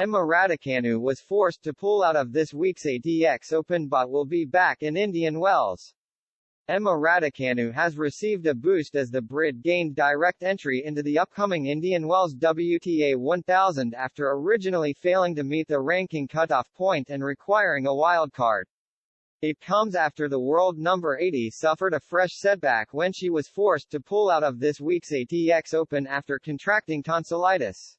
Emma Raducanu was forced to pull out of this week's ATX Open but will be back in Indian Wells. Emma Raducanu has received a boost as the Brit gained direct entry into the upcoming Indian Wells WTA 1000 after originally failing to meet the ranking cutoff point and requiring a wildcard. It comes after the world number 80 suffered a fresh setback when she was forced to pull out of this week's ATX Open after contracting tonsillitis.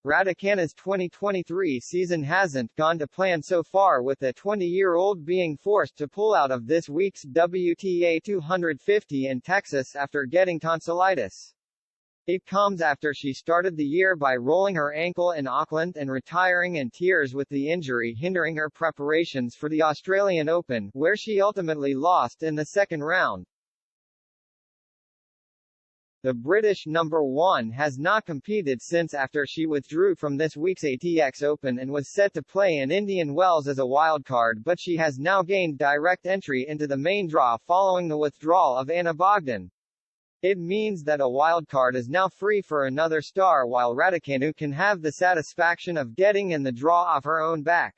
Raducanu's 2023 season hasn't gone to plan so far, with the 20-year-old being forced to pull out of this week's WTA 250 in Texas after getting tonsillitis. It comes after she started the year by rolling her ankle in Auckland and retiring in tears, with the injury hindering her preparations for the Australian Open, where she ultimately lost in the second round. The British number 1 has not competed since after she withdrew from this week's ATX Open and was set to play in Indian Wells as a wildcard, but she has now gained direct entry into the main draw following the withdrawal of Anna Bogdan. It means that a wildcard is now free for another star, while Raducanu can have the satisfaction of getting in the draw off her own back.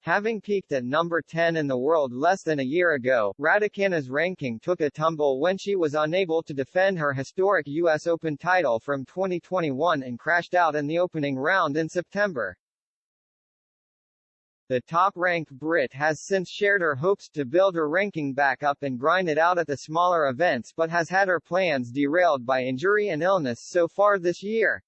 Having peaked at number 10 in the world less than a year ago, Raducanu's ranking took a tumble when she was unable to defend her historic U.S. Open title from 2021 and crashed out in the opening round in September. The top-ranked Brit has since shared her hopes to build her ranking back up and grind it out at the smaller events, but has had her plans derailed by injury and illness so far this year.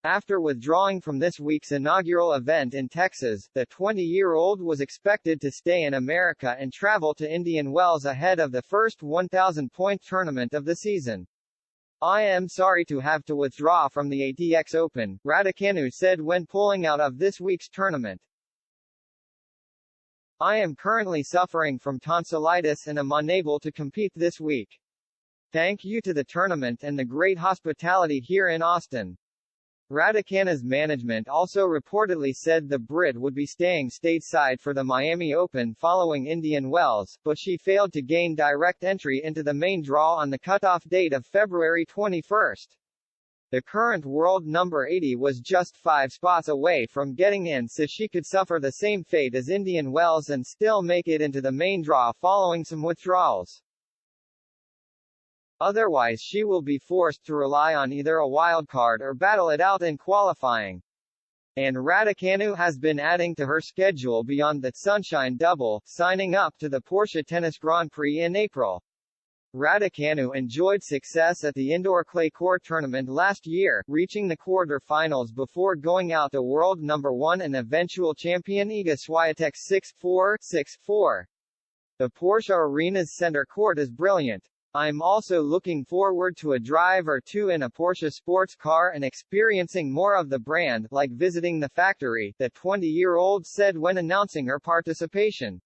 After withdrawing from this week's inaugural event in Texas, the 20-year-old was expected to stay in America and travel to Indian Wells ahead of the first 1,000-point tournament of the season. "I am sorry to have to withdraw from the ATX Open," Raducanu said when pulling out of this week's tournament. "I am currently suffering from tonsillitis and am unable to compete this week. Thank you to the tournament and the great hospitality here in Austin." Raducanu's management also reportedly said the Brit would be staying stateside for the Miami Open following Indian Wells, but she failed to gain direct entry into the main draw on the cutoff date of February 21. The current world number 80 was just 5 spots away from getting in, so she could suffer the same fate as Indian Wells and still make it into the main draw following some withdrawals. Otherwise she will be forced to rely on either a wildcard or battle it out in qualifying. And Raducanu has been adding to her schedule beyond the Sunshine Double, signing up to the Porsche Tennis Grand Prix in April. Raducanu enjoyed success at the indoor clay court tournament last year, reaching the quarter-finals before going out to world number 1 and eventual champion Iga Swiatek 6-4, 6-4. The Porsche Arena's center court is brilliant. "I'm also looking forward to a drive or two in a Porsche sports car and experiencing more of the brand, like visiting the factory," the 20-year-old said when announcing her participation.